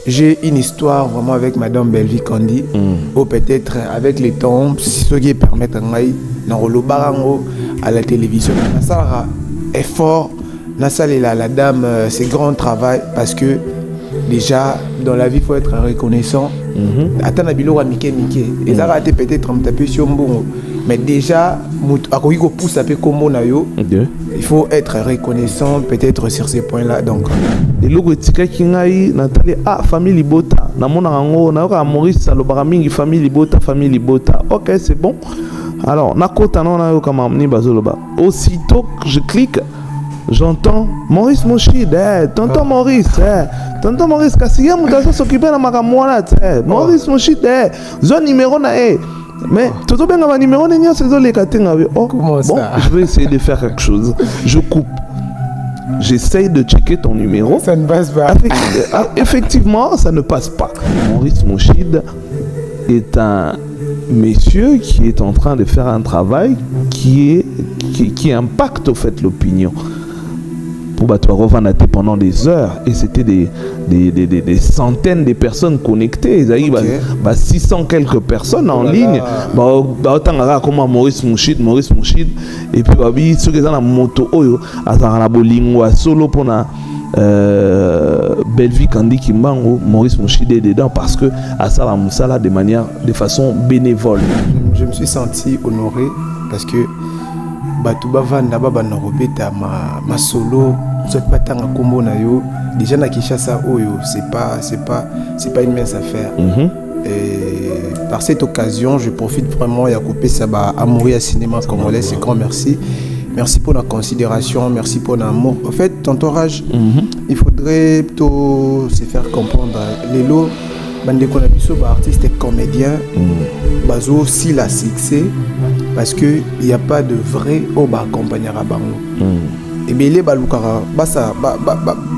j'ai une histoire vraiment avec Madame Belvi Kandi, ou peut-être avec les temps, ce qui permet à la télévision. Ça effort, la dame, c'est grand travail parce que déjà dans la vie il faut être reconnaissant. Attends, et ça a été peut-être un peu sur bon, mais déjà il faut être reconnaissant peut-être sur ces points-là. Donc et logo tika kingai Nathalie famille Libota na mona ngo na Maurice salobara mingi famille Libota. OK, c'est bon. Alors na kota na yo kama mni bazoloba. Aussitôt que je clique, j'entends Maurice Moshid, tonton Maurice, tonton Maurice Kassiya mutaso s'occuper na makamwana, Maurice Moshid, zone numéro na mais tout bien ma numéro n'est c'est les catégories. Bon, je vais essayer de faire quelque chose. Je coupe. J'essaye de checker ton numéro. Ça ne passe pas. Effectivement, ça ne passe pas. Maurice Moshid est un monsieur qui est en train de faire un travail qui impacte au fait l'opinion. Pour Batouarova pendant des heures et c'était des centaines de personnes connectées. Ils avaient 600 quelques personnes en ligne. Comme Maurice Moshid et puis ceux qui ont la moto à bolingo à solo pour na Belvi Kandi Kimbango, Maurice Moshid est dedans parce que à ça la moussala de façon bénévole. Je me suis senti honoré parce que Batouba Vanda Baba Norobeta ma solo soit pas tant à combo na yo déjà na Kinshasa oyo c'est pas une mince affaire. Et par cette occasion je profite vraiment et à couper ça à mourir cinéma congolais, c'est grand merci. Merci pour la considération, merci pour l'amour. En fait, ton entourage, il faudrait plutôt se faire comprendre. Les lots, artistes et comédiens, bazo aussi la succès parce que il n'y a pas de vrai au bas accompagner à bango. Et bien les balukara,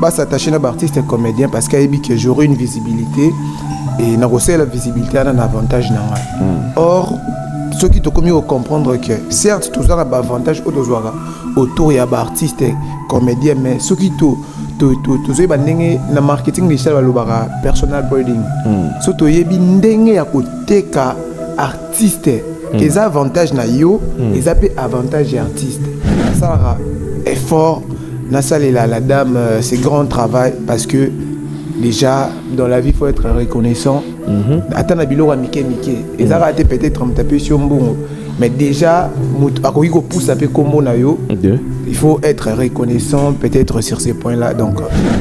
s'attacher à artistes et comédiens parce qu'il y a que j'aurai une visibilité et n'a la visibilité a un avantage. Or ceux qui ont commis à comprendre que certes tout ça a un avantage autour il y a des artistes et comédiens, mais ceux qui na marketing digital balobara personal branding surtout yebi ndenge ya koteka artiste les avantages na yo les avantages artiste ça effort na la dame c'est grand travail parce que déjà dans la vie il faut être reconnaissant. Attends na bilo wa mike et ça a été peut-être un peu sur bon, mais déjà il faut être reconnaissant peut-être sur ces points-là. Donc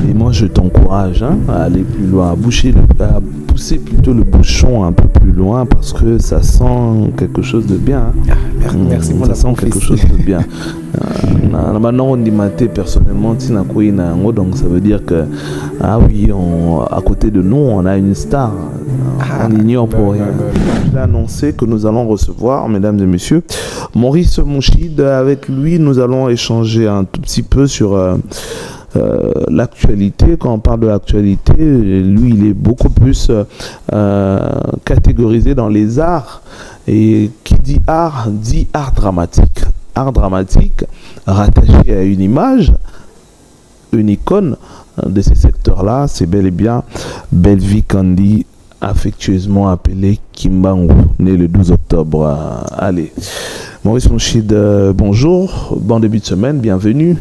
et moi je t'encourage à aller plus loin, à pousser plutôt le bouchon un peu plus loin parce que ça sent quelque chose de bien. Merci pour ça sent quelque chose de bien. Maintenant on dit maté personnellement donc ça veut dire que à côté de nous on a une star. On ignore pour rien. Je l'ai annoncé que nous allons recevoir, mesdames et messieurs, Maurice Moshid. Avec lui, nous allons échanger un tout petit peu sur l'actualité. Quand on parle de l'actualité, lui, il est beaucoup plus catégorisé dans les arts. Et qui dit art dramatique. Art dramatique rattaché à une image, une icône de ces secteurs-là, c'est bel et bien Belvi Kandi, affectueusement appelé Kimbangu, né le 12 octobre. Allez, Maurice Moshid, bonjour, bon début de semaine, bienvenue.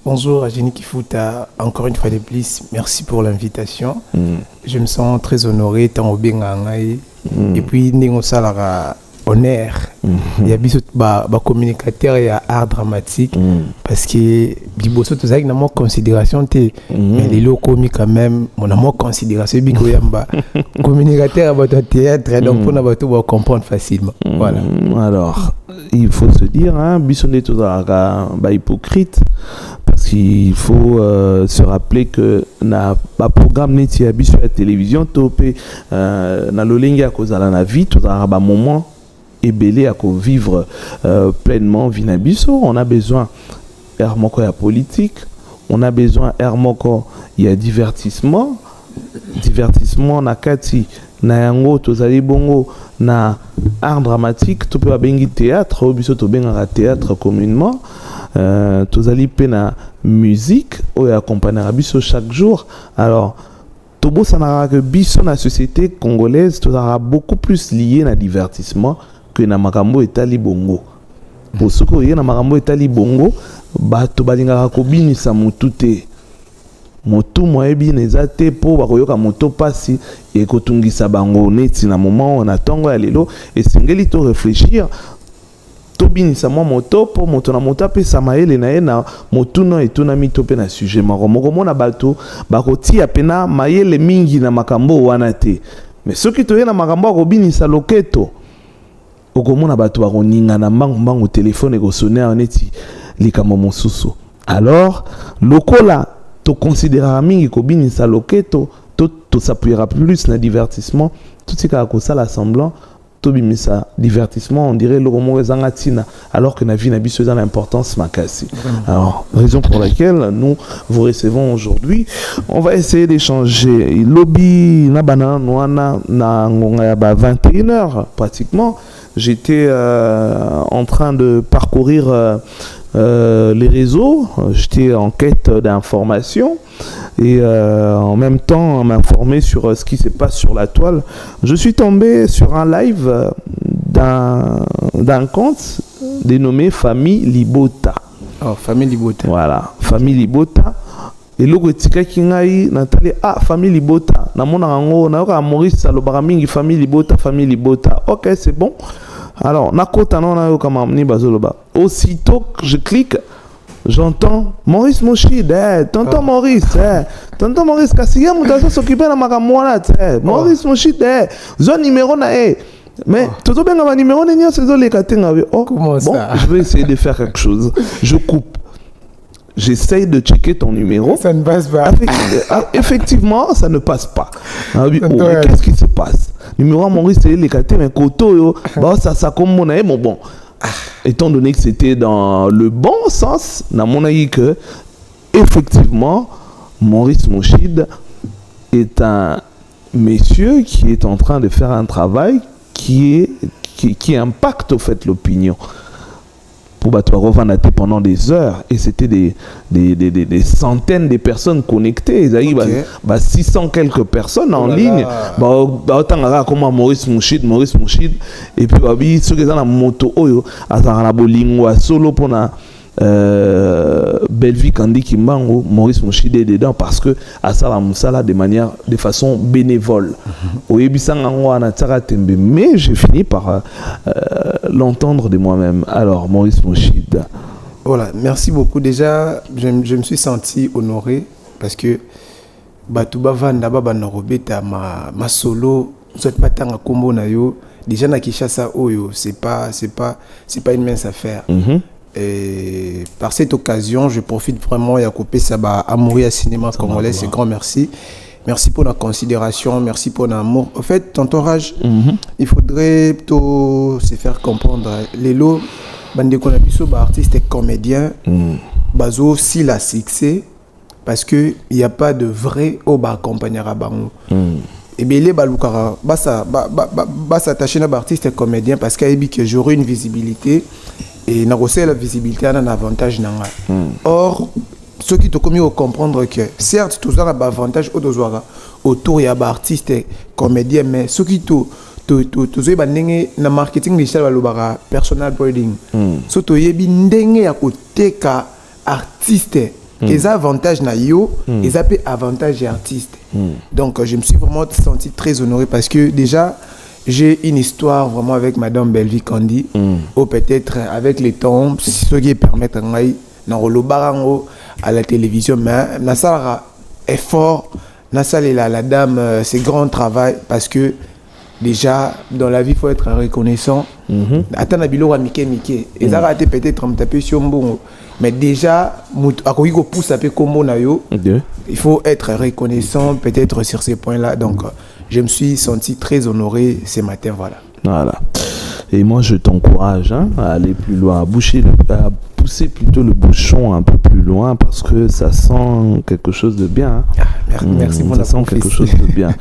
Bonjour Ageni Kifuta, encore une fois de plus, merci pour l'invitation. Je me sens très honoré, tant au bien et puis Ningo Salara honneur. Il y a des communicateurs et art dramatique parce que Biboso tout ça il n'a pas considération mais les locaux quand même on a moins considération biko yamba communicateur à théâtre donc pour nous tout comprendre facilement. Voilà. Alors il faut se dire Bissonné tout ça hypocrite parce qu'il faut se rappeler que na programme neti ya biso ya télévision topé na lolengi à cause de la vie tout ça moment et belé à vivre pleinement Vinabiso. On a besoin Hermoko ya politique, on a besoin Hermoko ya divertissement na kati na yango tozali bongo na art dramatique to peut bengi théâtre biso to benga théâtre communément tozali pe na musique ou accompagner biso chaque jour. Alors Tobo Sanara que biso na société congolaise sera beaucoup plus lié à divertissement que na makambo etali bongo. Pour ce que y na makambo etali bongo, bato balingaka kobinisa mutu te. Moto moyebi nezate po bakoyoka moto pasi et kotungisa bango neti na moment on attend ya lelo et singeli to réfléchir to binisa mo moto po moto na moto pesa maele na ye na moto no etuna mito pe na sujet moko mona bato bakoti apena maele mingi na makambo wana te mais soki to ye na makambo ko binisa loketo okomona bato bakoninga na mbangu téléphone ko sonner neti likambo mosusu alors lokola to considérera mingi ko binisa loketo to s'appuiera plus na divertissement tout ce ka ko sala semblant to bimisa divertissement on dirait le romo ezangatina alors que na vie na biso dans l'importance makasi. Alors raison pour laquelle nous vous recevons aujourd'hui, on va essayer d'échanger lobby na banana noana na ngonga ya ba 21h pratiquement. J'étais en train de parcourir les réseaux, j'étais en quête d'informations et en même temps m'informer sur ce qui se passe sur la toile. Je suis tombé sur un live d'un compte dénommé Famille Libota. Oh, Famille Libota. Voilà, Famille Libota. Et logo etika kingai Nathalie Famille Libota. Na mona ngo na ka Maurice Salobara mingi Famille Libota. OK, c'est bon. Alors, nakota nona yo kama mni bazoloba. Aussitôt que je clique, j'entends Maurice Mochid, tonton Maurice, tonton Maurice Kassiya mutaso s'occuper na makamwana, Maurice Mochid, zone numéro na mais tout bien ma numéro n'est c'est les katenga. Oh, comment ça? Je vais essayer de faire quelque chose. Je coupe. J'essaye de checker ton numéro. Ça ne passe pas. Effectivement, ça ne passe pas. Ah oui, mais qu'est-ce qui se passe? Numéro Maurice, c'est les katenga, mais koto, ça comme mon bon. Étant donné que c'était dans le bon sens, na mon avis que effectivement Maurice Mochid est un monsieur qui est en train de faire un travail qui impacte au fait l'opinion. Pour Batouarova pendant des heures et c'était des centaines de personnes connectées. Ils arrivent à 600 quelques personnes en ligne. Comme Maurice Mochid et puis ceux qui ont la moto oyo azara bolingo solo pour na Belvi Kandi Kimbango Maurice Mochid est dedans parce que asala musala de façon bénévole. Mais j'ai fini par l'entendre de moi-même. Alors Maurice Mochid. Voilà, merci beaucoup. Déjà, je me suis senti honoré parce que Batouba Vanda Baba Norobeta ma solo soit pas tant à combo na yo déjà na Kinshasa oyo c'est pas une mince affaire. Et par cette occasion, je profite vraiment et à couper ça à mourir à cinéma congolais. C'est grand merci. Merci pour la considération, merci pour l'amour. En fait, ton entourage, il faudrait plutôt se faire comprendre. Les lots, bande konabiso, artistes et comédiens, bazo si la succès, parce que il n'y a pas de vrai au bas accompagner à bango. Et bien les balukara, bas s'attacher à artistes et comédiens parce qu'il y a que j'aurai une visibilité. Et la visibilité a un avantage. Or, ceux qui te commis à comprendre que certes, tout ça a un avantage autour il y a des artistes et comédiens, mais ceux qui te le marketing digital va personal branding. Ceux qui te à côté artiste et ça avantage na yo et ça peut avantage artiste. Donc je me suis vraiment senti très honoré parce que déjà j'ai une histoire vraiment avec Madame Belvi Kandi, ou peut-être avec les temps, ce qui permet à la télévision, mais Nassara est fort, Nassala la dame, c'est grand travail parce que déjà dans la vie il faut être reconnaissant. Attends bilo wa Mike, et ça a été peut-être un tapé sur bon, mais déjà il faut être reconnaissant peut-être sur ces points-là. Donc je me suis senti très honoré ce matin, voilà. Et moi je t'encourage à aller plus loin, à pousser plutôt le bouchon un peu plus loin parce que ça sent quelque chose de bien. Merci pour ça sent quelque chose de bien.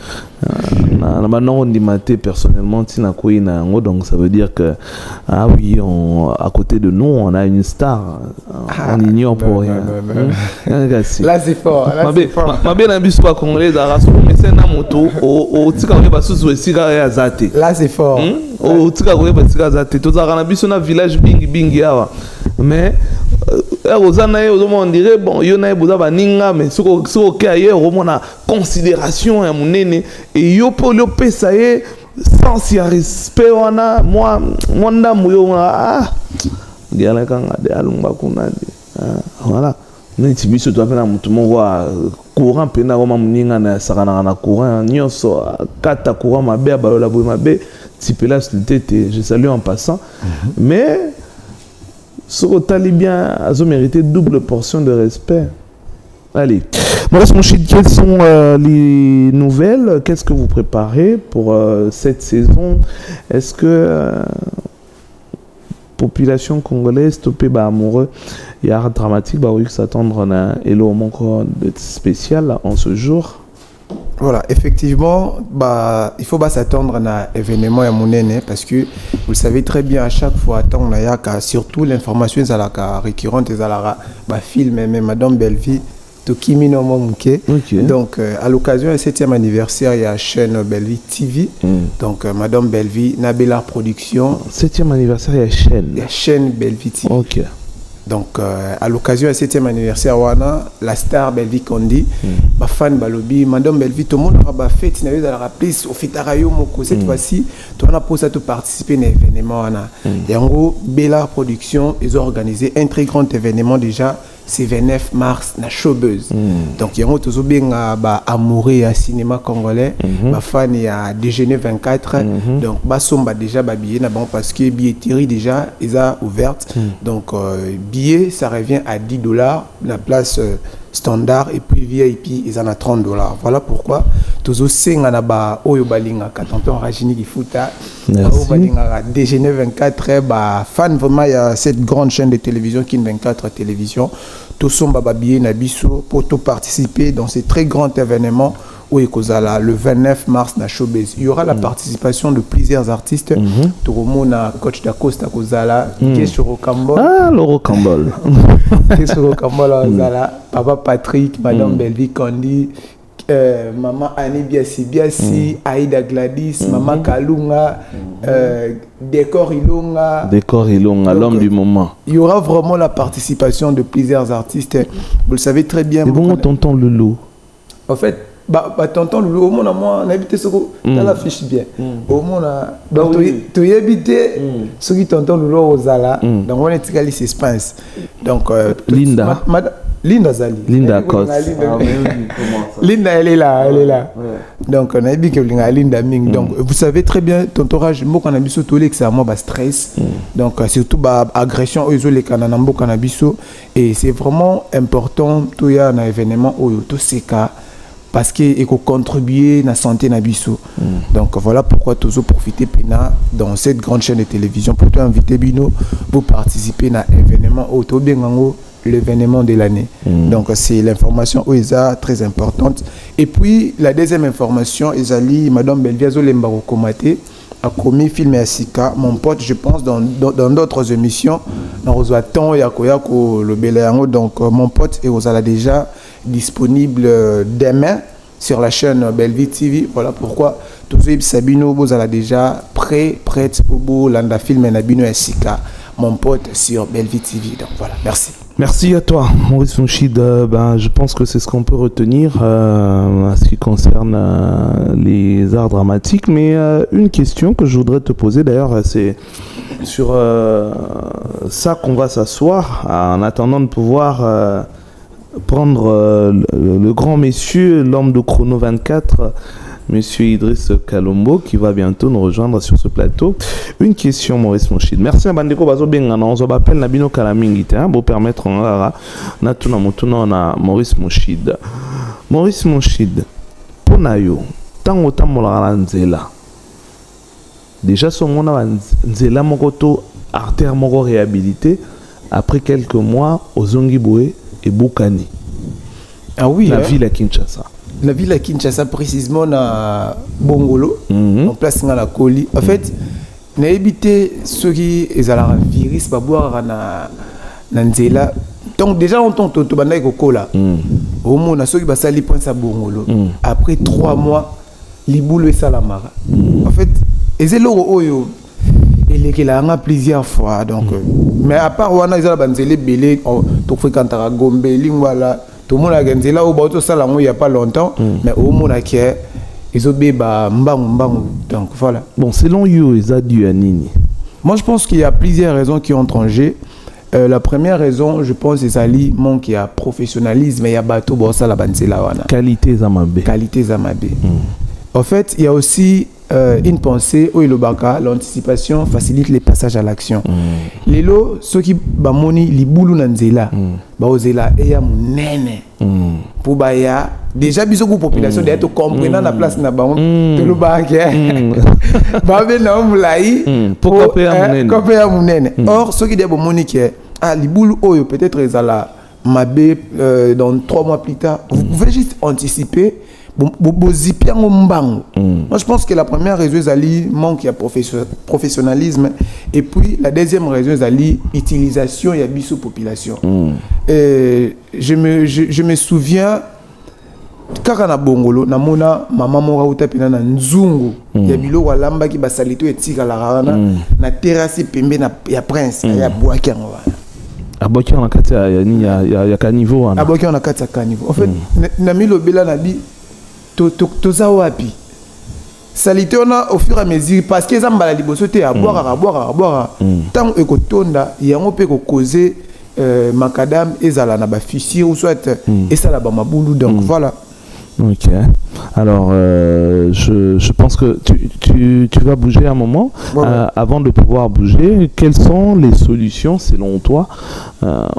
on dit maté personnellement donc ça veut dire que ah oui, à côté de nous on a une star, on ignore pour rien. Là c'est fort. Ma bien ambition pas congolais d'araso mais c'est na moto au tika ko ba susu esika ya zate. Là c'est fort. Au tika ko ba esika zate to za kana biso na village bingi awa mais on dirait bon yo na boza baninga mais soko ke aye romona considération ya munene et yo polo pesa ye sans y respect wana moi ndamu yo diala kanga de alumba kuna voilà neti biso to apena mutu moko courant pena roma muninga na sakana na courant nyonso kata courant mabe balola boy mabe tipela c'était je salue en passant mais ce talibien a mérité double portion de respect. Allez, Maurice Mouchid, quelles sont les nouvelles? Qu'est-ce que vous préparez pour cette saison? Est-ce que population congolaise topé ba amoureux il y a dramatique bah oui s'attendre à hello encore spécial en ce jour? Voilà, effectivement, il faut s'attendre à un événement à Mounene parce que vous le savez très bien, à chaque fois, on a surtout l'information récurrente, film, même Madame Belleville, Tokimino Momuke. Donc, à l'occasion du 7e anniversaire, il y a la chaîne Belleville TV. Donc, Madame Belleville, Nabela Production. 7e anniversaire, il y a chaîne. Il y a chaîne Belleville TV. Ok. Donc, à l'occasion du 7e anniversaire, la star Belleville Kondi, fan Balobi, Madame Belleville, tout le monde a fait, il y a eu la place au Fitarayo Moko. Cette fois-ci, tout le monde a posé à participer à l'événement. Et en gros, Bella Production, ils ont organisé un très grand événement déjà, c'est 29 mars, na Showbuzz. Donc, il y a toujours bien amoureux à cinéma congolais, fan il y a déjeuner 24. Donc, somba déjà billet parce que billetterie déjà, ils ont ouverte. Donc, billet, ça revient à $10, la place standard, et puis VIP, ils en ont $30. Voilà pourquoi, toujours c'est un oyo balinga, tonton Rajini Kifuta, déjeuner 24, fan vraiment, il y a cette grande chaîne de télévision qui est 24 télévision. Tous sont billet nabiso pour participer dans ces très grands événements où le 29 mars na Showbuzz. Il y aura la participation de plusieurs artistes. Tout le monde a coach d'Acosta Kozala, Keshuro Kambol. Ah, Loro Kambol. Keshuro Kambol Papa Patrick, Madame Belleville Kondi, Maman Annie Biasi, Aïda Gladys, Maman Kalunga, Décor Ilonga, l'homme du moment. Il y aura vraiment la participation de plusieurs artistes. Vous le savez très bien. Et bon, tonton Loulou. En fait, tonton Loulou, au monde à moi, on a habité ce dans la fiche bien. Au monde à. Donc, tu y habité ce qui tonton Loulou aux Zala. Donc, on est égalé suspense. Donc, Linda. Linda Zali. Linda Kos. Linda, elle est là. Donc, on a dit que Linda Ming. Donc, vous savez très bien, tonton Raj, moi, on a vu surtout que c'est moi, stress. Donc, surtout, agression, les cananambo, cannabiso. Et c'est vraiment important, tout y a un événement où tout ces cas. Parce qu'il faut contribuer à la santé nabiso. Donc voilà pourquoi toujours profiter dans cette grande chaîne de télévision pour inviter Bino pour participer à l'événement l'événement de l'année. Donc c'est l'information où ils sont très importante. Et puis la deuxième information, Madame Belviazo Lembaro Komate a commis film à Sika, mon pote, je pense dans d'autres émissions, dans Rosaton Yakoyako le Beléango. Donc mon pote et Rosala déjà disponible demain sur la chaîne Belleville TV. Voilà pourquoi tous les Sabino vous allez déjà prête pour l'anda film et Nabino Sika, mon pote sur Belleville TV. Donc voilà, merci. Merci à toi, Maurice Mouchid. Je pense que c'est ce qu'on peut retenir à ce qui concerne les arts dramatiques. Mais une question que je voudrais te poser, d'ailleurs, c'est sur ça qu'on va s'asseoir en attendant de pouvoir prendre le grand monsieur, l'homme de Chrono 24, monsieur Idriss Kalombo, qui va bientôt nous rejoindre sur ce plateau. Une question, Maurice Mouchid. Merci à Bandeko Bazo Bengana. On s'appelle Nabino Kalamingite pour permettre à Natuna Motuna na Maurice Mouchid. Maurice Mouchid, pour Nayo, tant autant Molara Nzela. Déjà, son monde a Nzela Mokoto, artère Moko réhabilité. Après quelques mois, aux Zongiboué et Boukani. Ah oui, la ville à Kinshasa. la ville à Kinshasa précisément na Bongolo, en place dans la Koli. En fait, n'a évité ceux qui ont la virus pour boire na nzela. Donc déjà on tombe tout banda kokola. Au moins na ceux qui basali point sa Bongolo. Après 3 mois, liboulou et salamara. En fait, et c'est l'euro oyo. Il est là plusieurs fois donc mais à part wana ils ont banzele belé to fréquenter à Gombe lingwala tout le monde a gagné là au bateau ça là il y a pas longtemps mais au monde qui ils ont béba mbang donc voilà. Bon selon you ils ont dû à nini. Moi je pense qu'il y a plusieurs raisons qui ont changé. La première raison je pense c'est ali manque il y a professionnalisme il y a bateau bon ça la banzela wana. Qualité zamabe. Qualité zamabe. En fait il y a aussi une pensée où l'anticipation facilite les passages à l'action. Les lots, ceux qui bamoni li boulou nanzela, baozela eya munene. Pour baya déjà biso ko population d'être comprenant la place na bango te lo ba ke. Ba be na mulai pour kopé ya munene. Or ceux qui de bamoni ke li boulou oyo peut-être ezala mabe dans 3 mois plus tard. Vous pouvez juste anticiper. Moi je pense que la première raison c'est manque de professionnalisme et puis la deuxième raison c'est l'utilisation et la population. Je me souviens quand na Bongolo na mona maman mora utapina na nzungu ya bilo walamba ki basalito etika la rana na terrasse pembe na ya prince ya boaki ngwa. Aboki na kati ya caniveau wana. Aboki na kati ya caniveau. En fait na milobela na bi toza wapi salité on a au fur et à mesure parce que zamba la liboso te à boire tant ekotonda yango pe ko causer macadam ezala na ba fissure ou soit et ça la ba mabulu donc voilà. Ok. Alors, je pense que tu vas bouger un moment. Avant de pouvoir bouger, quelles sont les solutions selon toi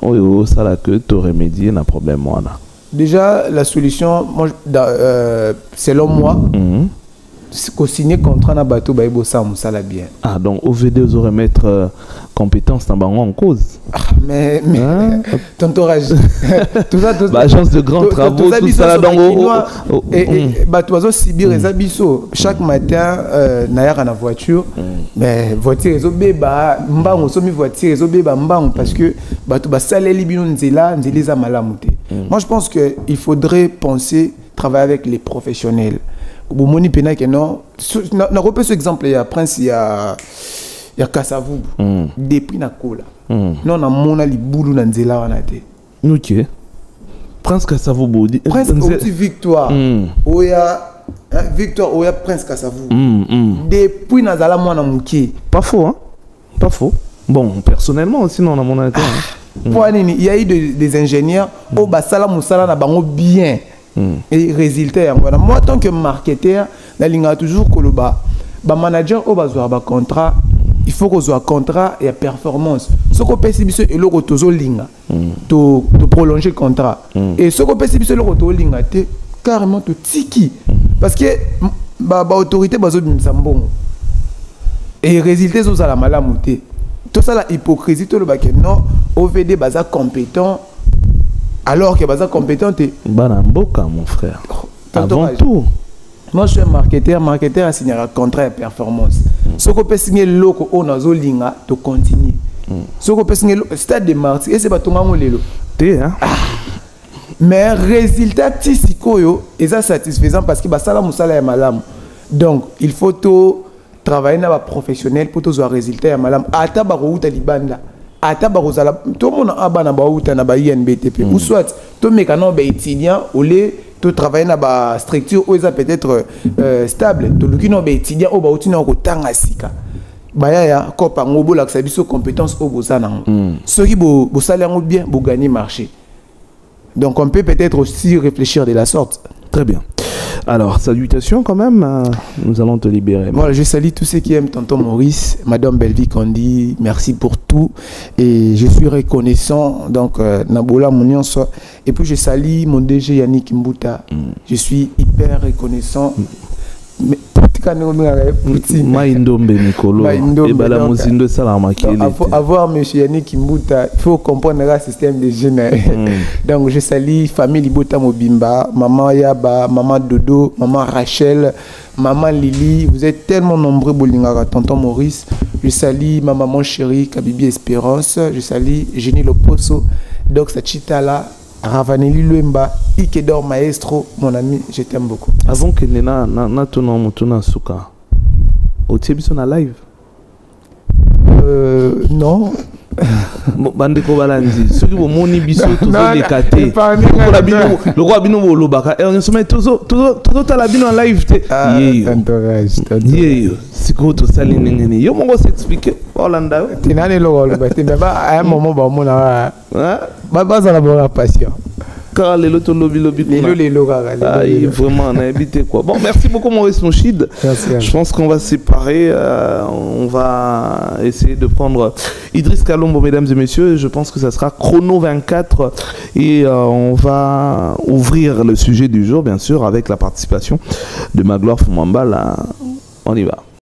au sala que tu remédier un problème moi là? Déjà, la solution, moi, selon moi, c'est qu'au signer contrat na bateau baïbo ça bien. Ah donc OVD vous aurez mettre compétence dans en cause. Mais ton entourage tout ça agence de grands travaux tout ça dans et bateau Sibir et Zabiso chaque matin naïra na voiture mais voiture les obéba mbang somi voiture les obéba mbang parce que bateau ba saleli bino nzela nzeleza malamuté. Moi je pense que il faudrait penser travailler avec les professionnels. Bomoni pena que non na repère ce exemple il y a prince il y a Kasavu depuis na kola non na mona li boulou na nzela wana te. OK prince Kasavu bodi prince petit victoire oya victoire oya prince Kasavu depuis na zala mwana muké pas faux hein pas faux bon personnellement aussi non na mona te il y a eu des ingénieurs au basala musala na bango bien. Et résultat moi en tant que marketeur la ligne a toujours que le manager au besoin ba contrat il faut qu'on soit contrat et performance ce qu'on peut si et le retour ligne to prolonger contrat et ce qu'on peut si le retour ligne té carrément to tiki parce que ba autorité bazo bimsambon et résultat zo ça la malamuté tout ça la hypocrisie tout le bac non OVD baza compétent alors que baza compétent et Banamboka mon frère avant tout moi je suis un marketeur a signé un contrat de performance ce qu'on peut signer loko on a zolinga to continuer ce qu'on peut signer stade de martyr et c'est pas ton lelo hein mais résultat tisikoyo est satisfaisant parce que basala musala ya malam donc il faut tout travailler na ba professionnel pour tout résultat ya malam ata ba ko uta libanda ata barozala tout le monde a bana ba uta na ba INBTP ou soit to mécano ba étudiant ou les to travailler na ba structure ou ça peut-être stable to lukino ba étudiant ou ba utina ko tanga sika baya ya ko pa ngobo la biso compétence au bozana ceux qui bo salaire bien bo gagner marché donc on peut peut-être aussi réfléchir de la sorte. Très bien. Alors, salutations quand même, nous allons te libérer. Voilà, je salue tous ceux qui aiment tonton Maurice, madame Belvi Kondi, merci pour tout et je suis reconnaissant donc Nabola Mounions et puis je salue mon DG Yannick Mbuta. Je suis hyper reconnaissant mais Maïndombe Nicolo et Bala Moussindo Salamakeli. Avoir monsieur Yannick Kimbuta, il faut comprendre le système de jeunes. Donc je salue famille Libota Mobimba, maman Yaba, maman Dodo, maman Rachel, maman Lily. Vous êtes tellement nombreux, Bolingara, tonton Maurice. Je salue ma maman chérie, Kabibi Espérance. Je salue Jenny Loposo, Doc Sachitala, Ravanelli Luemba, Ikedor Maestro, mon ami, je t'aime beaucoup. Avant que Nena Natuna Souka, au Tébison à live non. Bandeko Balanzi, ceux qui vont moni biso, tous les catés. Le roi Bino Lobaka, et on se met tous à la bino en live. C'est quoi tout ça, les yo mon s'expliquer. Orlando. Tu n'as pas à un moment, on a la passion. Car les lotos lobby. Vraiment, on a évité quoi. Bon, merci beaucoup, Maurice Mouchid. Je pense qu'on va se séparer. On va essayer de prendre Idriss Kalombo, mesdames et messieurs. Je pense que ça sera Chrono 24. Et on va ouvrir le sujet du jour, bien sûr, avec la participation de Magloire Fumamba. Là, on y va.